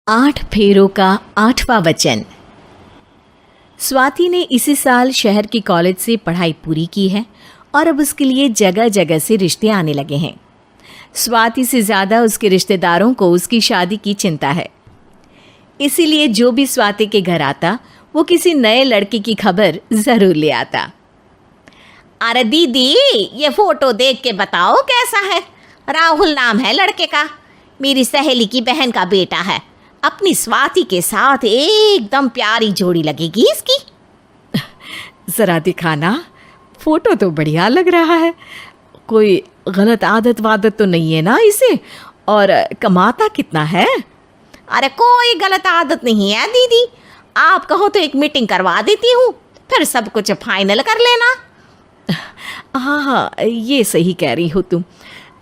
8 फेरों का 8वां वचन। स्वाति ने इसी साल शहर के कॉलेज से पढ़ाई पूरी की है और अब उसके लिए जगह जगह से रिश्ते आने लगे हैं। स्वाति से ज़्यादा उसके रिश्तेदारों को उसकी शादी की चिंता है, इसीलिए जो भी स्वाति के घर आता वो किसी नए लड़के की खबर ज़रूर ले आता। अरे दीदी, ये फोटो देख के बताओ कैसा है। राहुल नाम है लड़के का, मेरी सहेली की बहन का बेटा है। अपनी स्वाति के साथ एकदम प्यारी जोड़ी लगेगी इसकी। ज़रा दिखाना, फोटो तो बढ़िया लग रहा है। कोई गलत आदत वादत तो नहीं है ना इसे? और कमाता कितना है? अरे कोई गलत आदत नहीं है दीदी, आप कहो तो एक मीटिंग करवा देती हूँ, फिर सब कुछ फाइनल कर लेना। हाँ, ये सही कह रही हो तुम।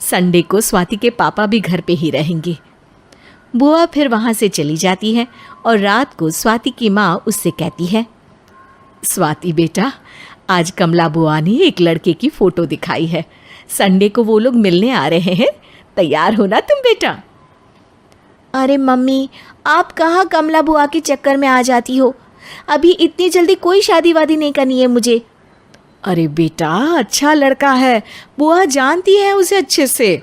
संडे को स्वाति के पापा भी घर पे ही रहेंगे। बुआ फिर वहाँ से चली जाती है और रात को स्वाति की माँ उससे कहती है, स्वाति बेटा, आज कमला बुआ ने एक लड़के की फ़ोटो दिखाई है। संडे को वो लोग मिलने आ रहे हैं, तैयार हो ना तुम बेटा? अरे मम्मी, आप कहाँ कमला बुआ के चक्कर में आ जाती हो? अभी इतनी जल्दी कोई शादी वादी नहीं करनी है मुझे। अरे बेटा, अच्छा लड़का है, बुआ जानती है उसे अच्छे से।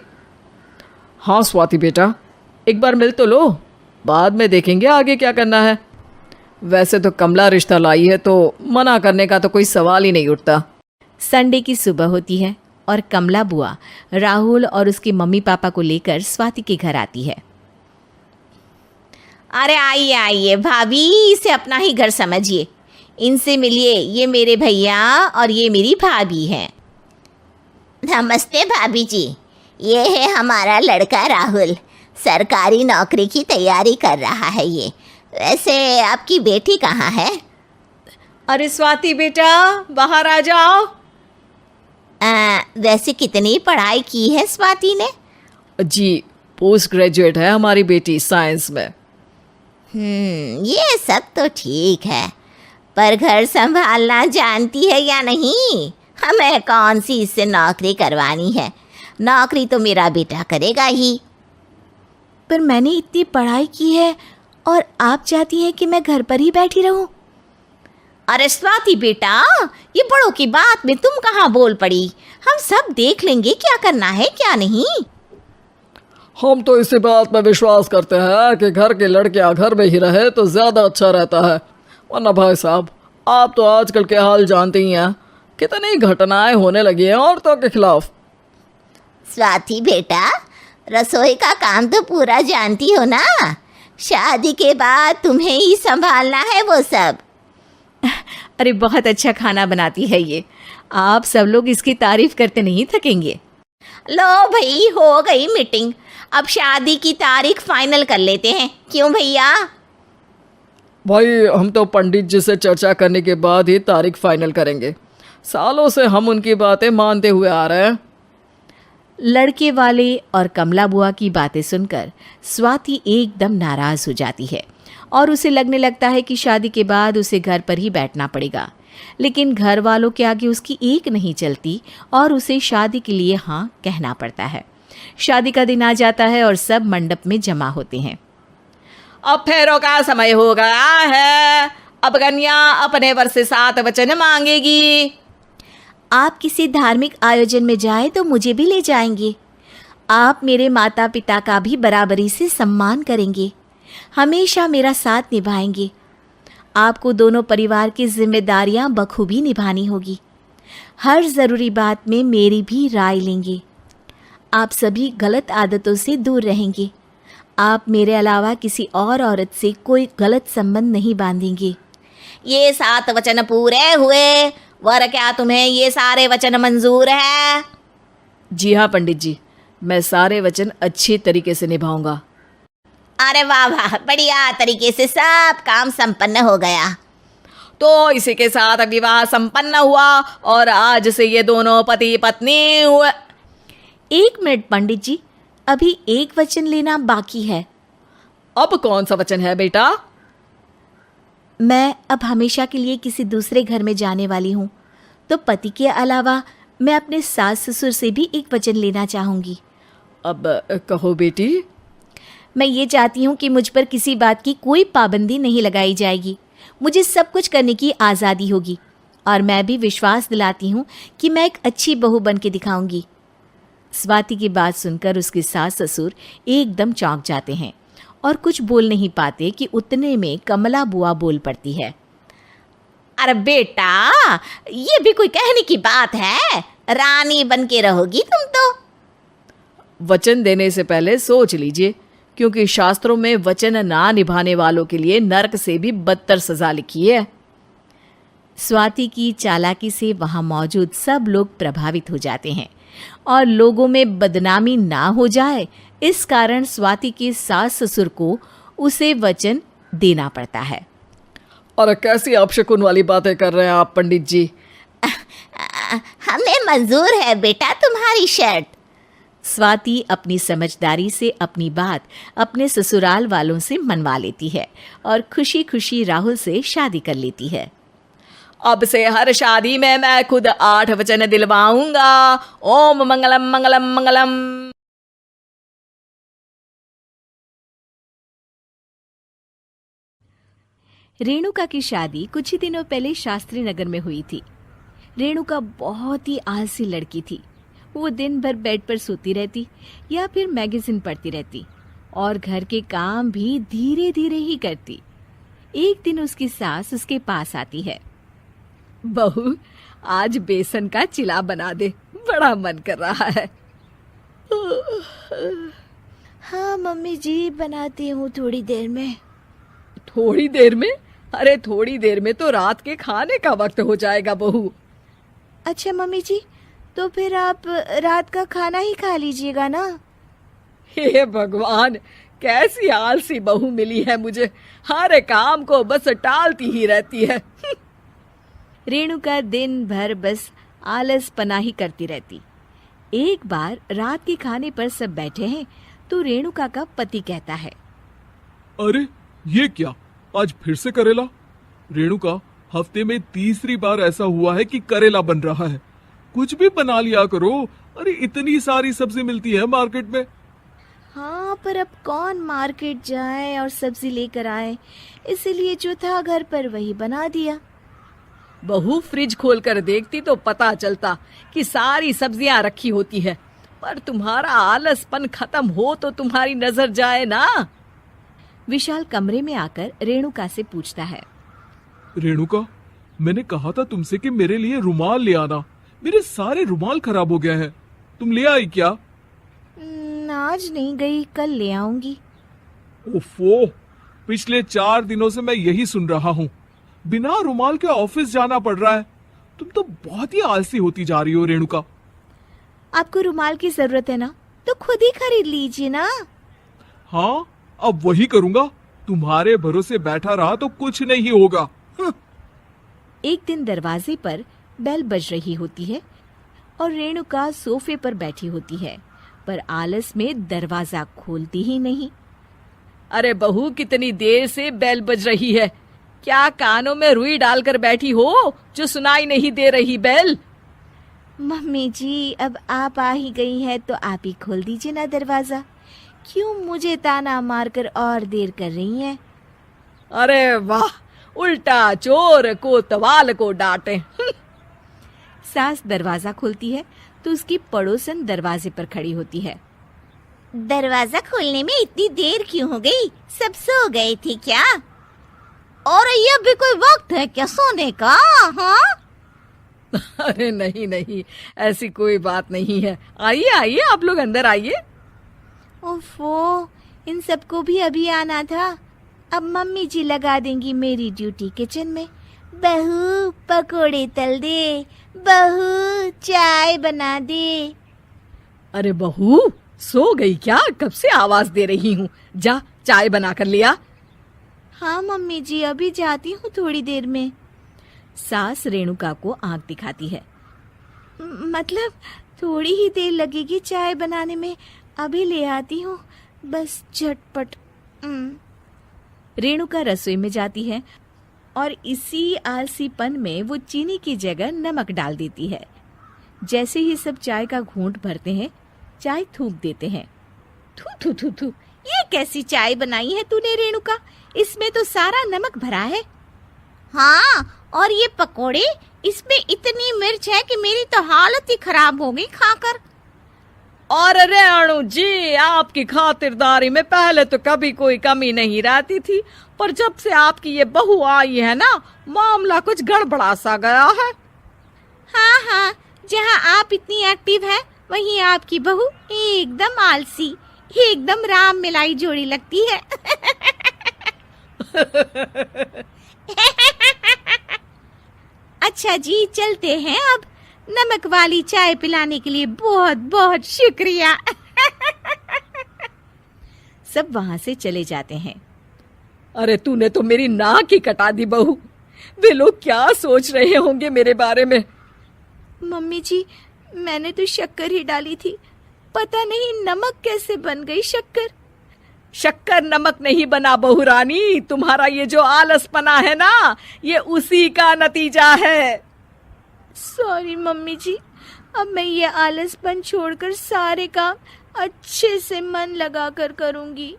हाँ स्वाति बेटा, एक बार मिल तो लो, बाद में देखेंगे आगे क्या करना है। वैसे तो कमला रिश्ता लाई है तो मना करने का तो कोई सवाल ही नहीं उठता। संडे की सुबह होती है और कमला बुआ राहुल और उसके मम्मी पापा को लेकर स्वाति के घर आती है। अरे आइए आइए भाभी, इसे अपना ही घर समझिए। इनसे मिलिए, ये मेरे भैया और ये मेरी भाभी हैं। नमस्ते भाभी जी, ये है हमारा लड़का राहुल, सरकारी नौकरी की तैयारी कर रहा है ये। वैसे आपकी बेटी कहाँ है? अरे स्वाति बेटा, बाहर आ जाओ। वैसे कितनी पढ़ाई की है स्वाति ने? जी, पोस्ट ग्रेजुएट है हमारी बेटी साइंस में। ये सब तो ठीक है, पर घर संभालना जानती है या नहीं? हमें कौन सी इससे नौकरी करवानी है, नौकरी तो मेरा बेटा करेगा ही। पर मैंने इतनी पढ़ाई की है और आप चाहती हैं कि मैं घर पर ही बैठी रहूं? अरे स्वाति बेटा, ये बड़ों की बात में तुम कहाँ बोल पड़ी? हम सब देख लेंगे क्या करना है क्या नहीं। हम तो इसी बात पर विश्वास करते हैं कि घर के लड़कियां घर में ही रहे तो ज़्यादा अच्छा रहता है। वरना भाई साहब, आप तो आजकल के हाल जानते ही हैं, कितनी घटनाएं होने लगी हैं औरतों के खिलाफ। स्वाति बेटा, रसोई का काम तो पूरा जानती हो ना? शादी के बाद तुम्हें ही संभालना है वो सब। अरे बहुत अच्छा खाना बनाती है ये, आप सब लोग इसकी तारीफ करते नहीं थकेंगे। लो भाई, हो गई मीटिंग, अब शादी की तारीख फाइनल कर लेते हैं, क्यों भैया? भाई, हम तो पंडित जी से चर्चा करने के बाद ही तारीख फाइनल करेंगे। सालों से हम उनकी बातें मानते हुए आ रहे हैं। लड़के वाले और कमला बुआ की बातें सुनकर स्वाति एकदम नाराज़ हो जाती है और उसे लगने लगता है कि शादी के बाद उसे घर पर ही बैठना पड़ेगा। लेकिन घर वालों के आगे उसकी एक नहीं चलती और उसे शादी के लिए हाँ कहना पड़ता है। शादी का दिन आ जाता है और सब मंडप में जमा होते हैं। अब फेरों का समय हो गया है, अब कन्या अपने वर से 7 वचन मांगेगी। आप किसी धार्मिक आयोजन में जाएं तो मुझे भी ले जाएंगे। आप मेरे माता पिता का भी बराबरी से सम्मान करेंगे, हमेशा मेरा साथ निभाएंगे। आपको दोनों परिवार की जिम्मेदारियां बखूबी निभानी होगी। हर ज़रूरी बात में मेरी भी राय लेंगे। आप सभी गलत आदतों से दूर रहेंगे। आप मेरे अलावा किसी और औरत से कोई गलत संबंध नहीं बांधेंगे। ये 7 वचन पूरे हुए, वर क्या तुम्हें ये सारे वचन मंजूर है? जी हाँ पंडित जी, मैं सारे वचन अच्छी तरीके से निभाऊंगा। अरे वाह वाह, बढ़िया तरीके से सब काम संपन्न हो गया। तो इसी के साथ विवाह संपन्न हुआ और आज से ये दोनों पति पत्नी हुए। 1 मिनट पंडित जी, अभी एक वचन लेना बाकी है। अब कौन सा वचन है बेटा? मैं अब हमेशा के लिए किसी दूसरे घर में जाने वाली हूँ, तो पति के अलावा मैं अपने सास ससुर से भी एक वचन लेना चाहूँगी। अब कहो बेटी। मैं ये चाहती हूँ कि मुझ पर किसी बात की कोई पाबंदी नहीं लगाई जाएगी। मुझे सब कुछ करने की आज़ादी होगी और मैं भी विश्वास दिलाती हूँ कि मैं एक अच्छी बहू बन के दिखाऊंगी। स्वाति की बात सुनकर उसके सास ससुर एकदम चौंक जाते हैं और कुछ बोल नहीं पाते कि उतने में कमला बुआ बोल पड़ती है। अरे बेटा, ये भी कोई कहने की बात है? रानी बन के रहोगी तुम तो। वचन देने से पहले सोच लीजिए, क्योंकि शास्त्रों में वचन ना निभाने वालों के लिए नरक से भी बदतर सजा लिखी है। स्वाति की चालाकी से वहाँ मौजूद सब लोग प्रभावित हो जाते हैं और लोगों में बदनामी ना हो जाए, इस कारण स्वाति के सास ससुर को उसे वचन देना पड़ता है। अरे कैसी अपशकुन वाली बातें कर रहे हैं आप पंडित जी? हमें मंजूर है बेटा तुम्हारी शर्त। स्वाति अपनी समझदारी से अपनी बात अपने ससुराल वालों से मनवा लेती है और खुशी खुशी राहुल से शादी कर लेती है। अब से हर शादी में मैं खुद 8 वचन दिलवाऊंगा। ओम मंगलम मंगलम मंगलम। रेणुका की शादी कुछ ही दिनों पहले शास्त्री नगर में हुई थी। रेणुका बहुत ही आलसी लड़की थी। वो दिन भर बेड पर सोती रहती या फिर मैगजीन पढ़ती रहती और घर के काम भी धीरे धीरे ही करती। एक दिन उसकी सास उसके पास आती है। बहू, आज बेसन का चिला बना दे, बड़ा मन कर रहा है। हाँ मम्मी जी, बनाती हूँ थोड़ी देर में। थोड़ी देर में? अरे थोड़ी देर में तो रात के खाने का वक्त हो जाएगा बहू। अच्छा मम्मी जी, तो फिर आप रात का खाना ही खा लीजिएगा ना। हे भगवान, कैसी आलसी बहू मिली है मुझे, हर काम को बस टालती ही रहती है। रेणुका दिन भर बस आलस पना ही करती रहती। एक बार रात के खाने पर सब बैठे हैं तो रेणुका का पति कहता है, अरे ये क्या, आज फिर से करेला? रेणुका, हफ्ते में तीसरी बार ऐसा हुआ है कि करेला बन रहा है। कुछ भी बना लिया करो। अरे इतनी सारी सब्जी मिलती है मार्केट में। हाँ, पर अब कौन मार्केट जाए और सब्जी लेकर आए, इसीलिए जो था घर पर वही बना दिया। बहू, फ्रिज खोल कर देखती तो पता चलता कि सारी सब्जियां रखी होती है, पर तुम्हारा आलसपन खत्म हो तो तुम्हारी नजर जाए ना। विशाल कमरे में आकर रेणुका से पूछता है, रेणुका, मैंने कहा था तुमसे कि मेरे लिए रुमाल ले आना। मेरे सारे रुमाल खराब हो गए हैं। तुम ले आई क्या? आज नहीं गई, कल ले आऊंगी। ओफो, पिछले 4 दिनों से मैं यही सुन रहा हूँ। बिना रुमाल के ऑफिस जाना पड़ रहा है। तुम तो बहुत ही आलसी होती जा रही हो रेणुका। आपको रुमाल की जरूरत है ना, तो खुद ही खरीद लीजिए ना। हाँ, अब वही करूंगा। तुम्हारे भरोसे बैठा रहा तो कुछ नहीं होगा। एक दिन दरवाजे पर बेल बज रही होती है और रेणुका सोफे पर बैठी होती है, पर आलस में दरवाजा खोलती ही नहीं। अरे बहू, कितनी देर से बेल बज रही है? क्या कानों में रुई डालकर बैठी हो जो सुनाई नहीं दे रही बेल? मम्मी जी, अब आप आ ही गई हैं तो आप ही खोल दीजिए ना दरवाजा। क्यों मुझे ताना मारकर और देर कर रही हैं? अरे वाह, उल्टा चोर को तवाल को डांटे। सास दरवाजा खोलती है तो उसकी पड़ोसन दरवाजे पर खड़ी होती है। दरवाजा खोलने में इतनी देर क्यों हो गई? सब सो गए थे क्या? और ये भी कोई वक्त है क्या सोने का? हाँ? अरे नहीं नहीं, ऐसी कोई बात नहीं है। आइए आइए, आप लोग अंदर आइए। ओफो, इन सबको भी अभी आना था। अब मम्मी जी लगा देंगी मेरी ड्यूटी किचन में। बहू पकोड़े तल दे, बहू चाय बना दे। अरे बहू, सो गई क्या? कब से आवाज दे रही हूँ। जा, चाय बना कर लिया। हाँ मम्मी जी, अभी जाती हूँ थोड़ी देर में। सास रेणुका को आंख दिखाती है। मतलब थोड़ी ही देर लगेगी चाय बनाने में, अभी ले आती हूँ, बस झटपट। रेणुका रसोई में जाती है और इसी आलसीपन में वो चीनी की जगह नमक डाल देती है। जैसे ही सब चाय का घूंट भरते हैं, चाय थूक देते हैं। थू थू थू थू, ये कैसी चाय बनाई है तूने रेणुका? इसमें तो सारा नमक भरा है। हाँ, और ये पकोड़े, इसमें इतनी मिर्च है कि मेरी तो हालत ही खराब हो गई खाकर। और रेणु जी, आपकी खातिरदारी में पहले तो कभी कोई कमी नहीं रहती थी, पर जब से आपकी ये बहू आई है ना, मामला कुछ गड़बड़ा सा गया है। हाँ हाँ, जहाँ आप इतनी एक्टिव हैं, वहीं आपकी बहू एकदम आलसी, एकदम राम मिलाई जोड़ी लगती है। अच्छा जी, चलते हैं अब। नमक वाली चाय पिलाने के लिए बहुत बहुत शुक्रिया। सब वहां से चले जाते हैं। अरे तूने तो मेरी नाक ही कटा दी बहू। वे लोग क्या सोच रहे होंगे मेरे बारे में। मम्मी जी, मैंने तो शक्कर ही डाली थी, पता नहीं नमक कैसे बन गई शक्कर। शक्कर नमक नहीं बना बहू रानी, तुम्हारा ये जो आलसपना है ना, ये उसी का नतीजा है। सॉरी मम्मी जी, अब मैं ये आलसपन छोड़कर सारे काम अच्छे से मन लगाकर करूंगी।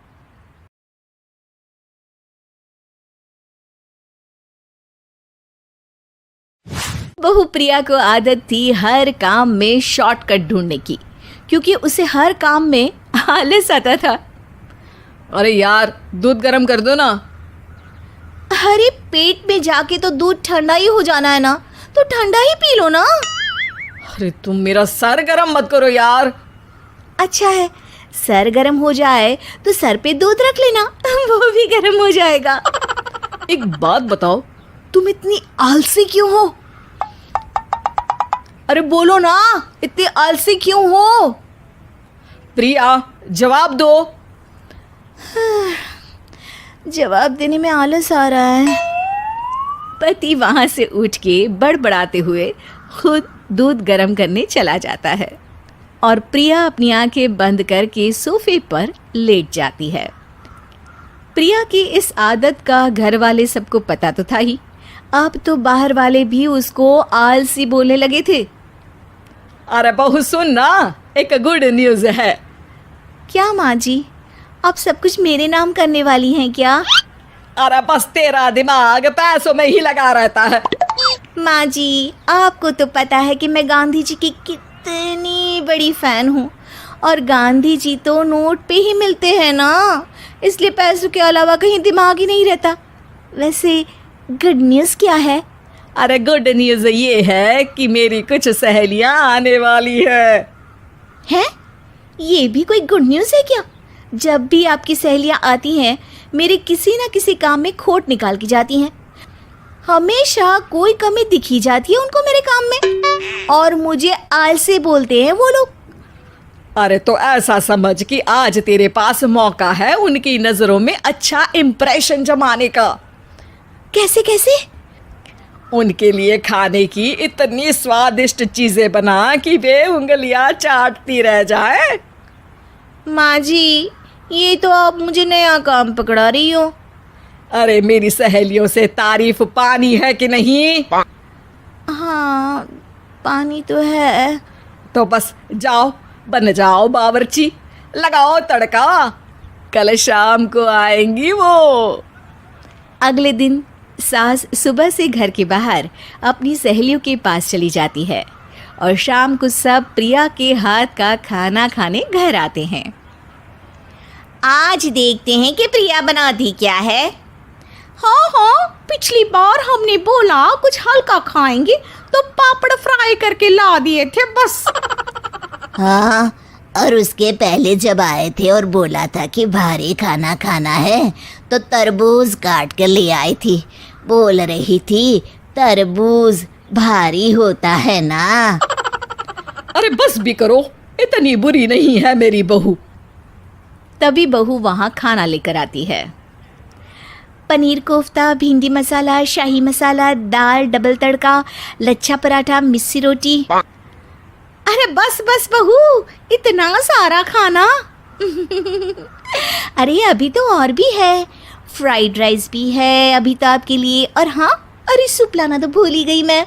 बहू प्रिया को आदत थी हर काम में शॉर्टकट ढूंढने की, क्योंकि उसे हर काम में आलस आता था। अरे यार, दूध गर्म कर दो ना। अरे पेट में जाके तो दूध ठंडा ही हो जाना है ना, तो ठंडा ही पी लो ना। अरे तुम मेरा सर गर्म मत करो यार। अच्छा है, सर गर्म हो जाए तो सर पे दूध रख लेना, वो भी गर्म हो जाएगा। एक बात बताओ, तुम इतनी आलसी क्यों हो? अरे बोलो ना, इतनी आलसी क्यों हो? प्रिया, जवाब दो। जवाब देने में आलस आ रहा है। पति वहां से उठ के बड़बड़ाते हुए खुद दूध गर्म करने चला जाता है और प्रिया अपनी आंखें बंद करके सोफे पर लेट जाती है। प्रिया की इस आदत का घर वाले सबको पता तो था ही, अब तो बाहर वाले भी उसको आलसी बोलने लगे थे। अरे बहू सुन ना, एक गुड न्यूज है। क्या माँ जी, आप सब कुछ मेरे नाम करने वाली हैं क्या? अरे बस तेरा दिमाग पैसों में ही लगा रहता है। माँ जी, आपको तो पता है कि मैं गांधी जी की कितनी बड़ी फैन हूँ, और गांधी जी तो नोट पे ही मिलते हैं ना, इसलिए पैसों के अलावा कहीं दिमाग ही नहीं रहता। वैसे गुड न्यूज़ क्या है? अरे गुड न्यूज ये है कि मेरी कुछ सहेलियां आने वाली है। हैं? ये भी कोई गुड न्यूज़ है क्या? जब भी आपकी सहेलियां आती हैं, मेरे किसी न किसी काम में खोट निकाल की जाती हैं। हमेशा कोई कमी दिखी जाती है उनको मेरे काम में, और मुझे आलसी बोलते हैं वो लोग। अरे तो ऐसा समझ कि आज तेरे पास मौका है उनकी नजरों में अच्छा इम्प्रेशन जमाने का। कैसे कैसे? उनके लिए खाने की इतनी स्वादिष्ट चीजें बना कि वे उंगलियां चाटती रह जाए। माँ जी, ये तो आप मुझे नया काम पकड़ा रही हो। अरे मेरी सहेलियों से तारीफ पानी है कि नहीं? हाँ, पानी तो है। तो बस जाओ, बन जाओ बावर्ची, लगाओ तड़का, कल शाम को आएंगी वो। अगले दिन सास सुबह से घर के बाहर अपनी सहेलियों के पास चली जाती है, और शाम को सब प्रिया के हाथ का खाना खाने घर आते हैं। आज देखते हैं कि प्रिया बनाती क्या है। हाँ हाँ, पिछली बार हमने बोला कुछ हल्का खाएंगे तो पापड़ फ्राई करके ला दिए थे बस। हाँ, और उसके पहले जब आए थे और बोला था कि भारी खाना खाना है, तो तरबूज काट कर ले आई थी। बोल रही थी तरबूज भारी होता है ना। अरे बस भी करो, इतनी बुरी नहीं है मेरी बहू। तभी बहू वहाँ खाना लेकर आती है। पनीर कोफ्ता, भिंडी मसाला, शाही मसाला, दाल, डबल तड़का, लच्छा पराठा, मिस्सी रोटी। अरे बस बस बहू, इतना सारा खाना। अरे अभी तो और भी है, फ्राइड राइस भी है अभी तो आपके लिए, और हाँ, अरे सूप लाना तो भूल ही गई मैं।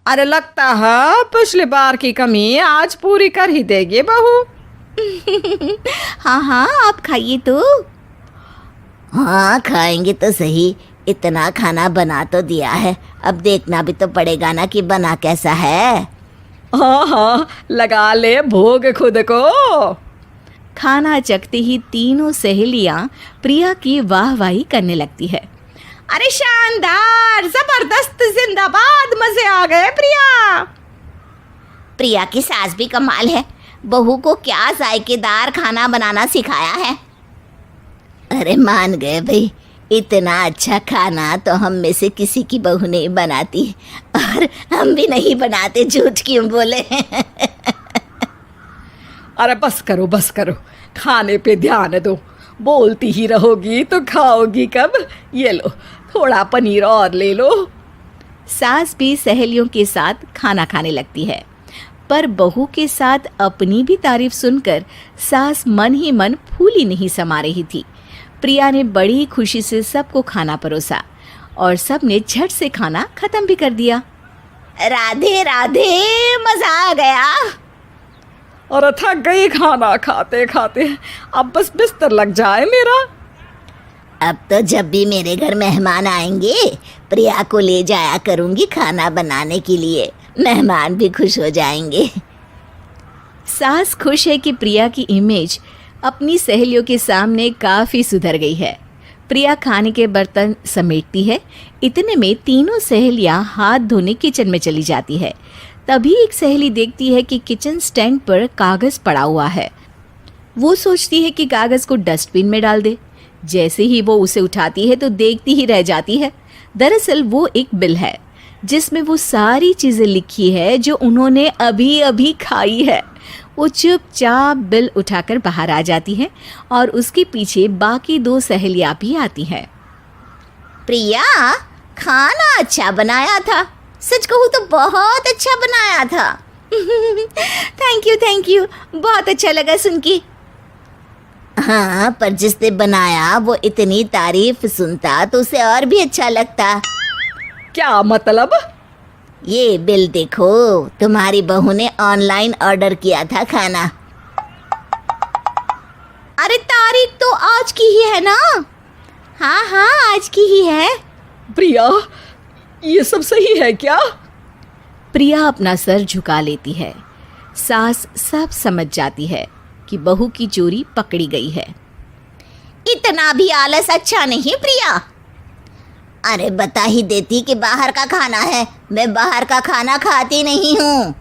अरे लगता है पिछली बार की कमी आज पूरी कर ही देगी बहू। हाँ हाँ, आप खाइए तो। हाँ खाएंगे तो सही, इतना खाना बना तो दिया है, अब देखना भी तो पड़ेगा ना कि बना कैसा है। हाँ हाँ, लगा ले भोग खुद को। खाना चखते ही तीनों सहेलियां प्रिया की वाहवाही करने लगती है। अरे शानदार, जबरदस्त, जिंदाबाद, मजे आ गए प्रिया। प्रिया की सास भी कमाल है, बहू को क्या जायकेदार खाना बनाना सिखाया है। अरे मान गए भाई, इतना अच्छा खाना तो हम में से किसी की बहू नहीं बनाती, और हम भी नहीं बनाते, झूठ क्यों बोले। अरे बस करो, खाने पे ध्यान दो, बोलती ही रहोगी तो खाओगी कब। ये लो, थोड़ा पनीर और ले लो। सास भी सहेलियों के साथ खाना खाने लगती है, पर बहू के साथ अपनी भी तारीफ सुनकर सास मन ही मन फूली नहीं समा रही थी। प्रिया ने बड़ी खुशी से सबको खाना परोसा और सबने झट से खाना खत्म भी कर दिया। राधे राधे, मजा आ गया। और थक गई खाना खाते खाते, अब बस बिस्तर लग जाए मेरा। अब तो जब भी मेरे घर मेहमान आएंगे, प्रिया को ले जाया करूंगी खाना बनाने के लिए, मेहमान भी खुश हो जाएंगे। सास खुश है कि प्रिया की इमेज अपनी सहेलियों के सामने काफ़ी सुधर गई है। प्रिया खाने के बर्तन समेटती है, इतने में तीनों सहेलियां हाथ धोने किचन में चली जाती है। तभी एक सहेली देखती है कि किचन स्टैंड पर कागज़ पड़ा हुआ है। वो सोचती है कि कागज़ को डस्टबिन में डाल दे। जैसे ही वो उसे उठाती है तो देखती ही रह जाती है। दरअसल वो एक बिल है जिसमें वो सारी चीज़ें लिखी है जो उन्होंने अभी अभी खाई है। वो चुपचाप बिल उठाकर बाहर आ जाती है और उसके पीछे बाकी दो सहेलियां भी आती हैं। प्रिया, खाना अच्छा बनाया था, सच कहूँ तो बहुत अच्छा बनाया था। थैंक यू, बहुत अच्छा लगा सुन के। हाँ, पर जिसने बनाया वो इतनी तारीफ सुनता तो उसे और भी अच्छा लगता। क्या मतलब? ये बिल देखो, तुम्हारी बहू ने ऑनलाइन ऑर्डर किया था खाना। अरे तारीख तो आज की ही है ना? हाँ हाँ, आज की ही है। प्रिया, ये सब सही है क्या? प्रिया अपना सर झुका लेती है। सास सब समझ जाती है कि बहू की चोरी पकड़ी गई है। इतना भी आलस अच्छा नहीं प्रिया। अरे बता ही देती कि बाहर का खाना है, मैं बाहर का खाना खाती नहीं हूँ।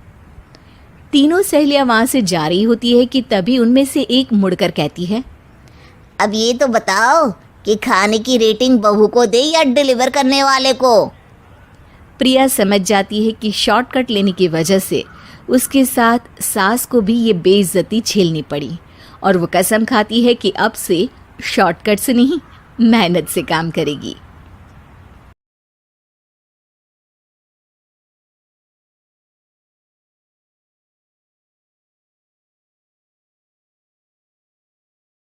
तीनों सहेलियां वहां से जा रही होती है कि तभी उनमें से एक मुड़कर कहती है, अब ये तो बताओ कि खाने की रेटिंग बहू को दे या डिलीवर करने वाले को। प्रिया समझ जाती है कि शॉर्टकट लेने की वजह से उसके साथ सास को भी ये बेइज्जती झेलनी पड़ी और वो कसम खाती है कि अब से शॉर्टकट से नहीं, मेहनत से काम करेगी।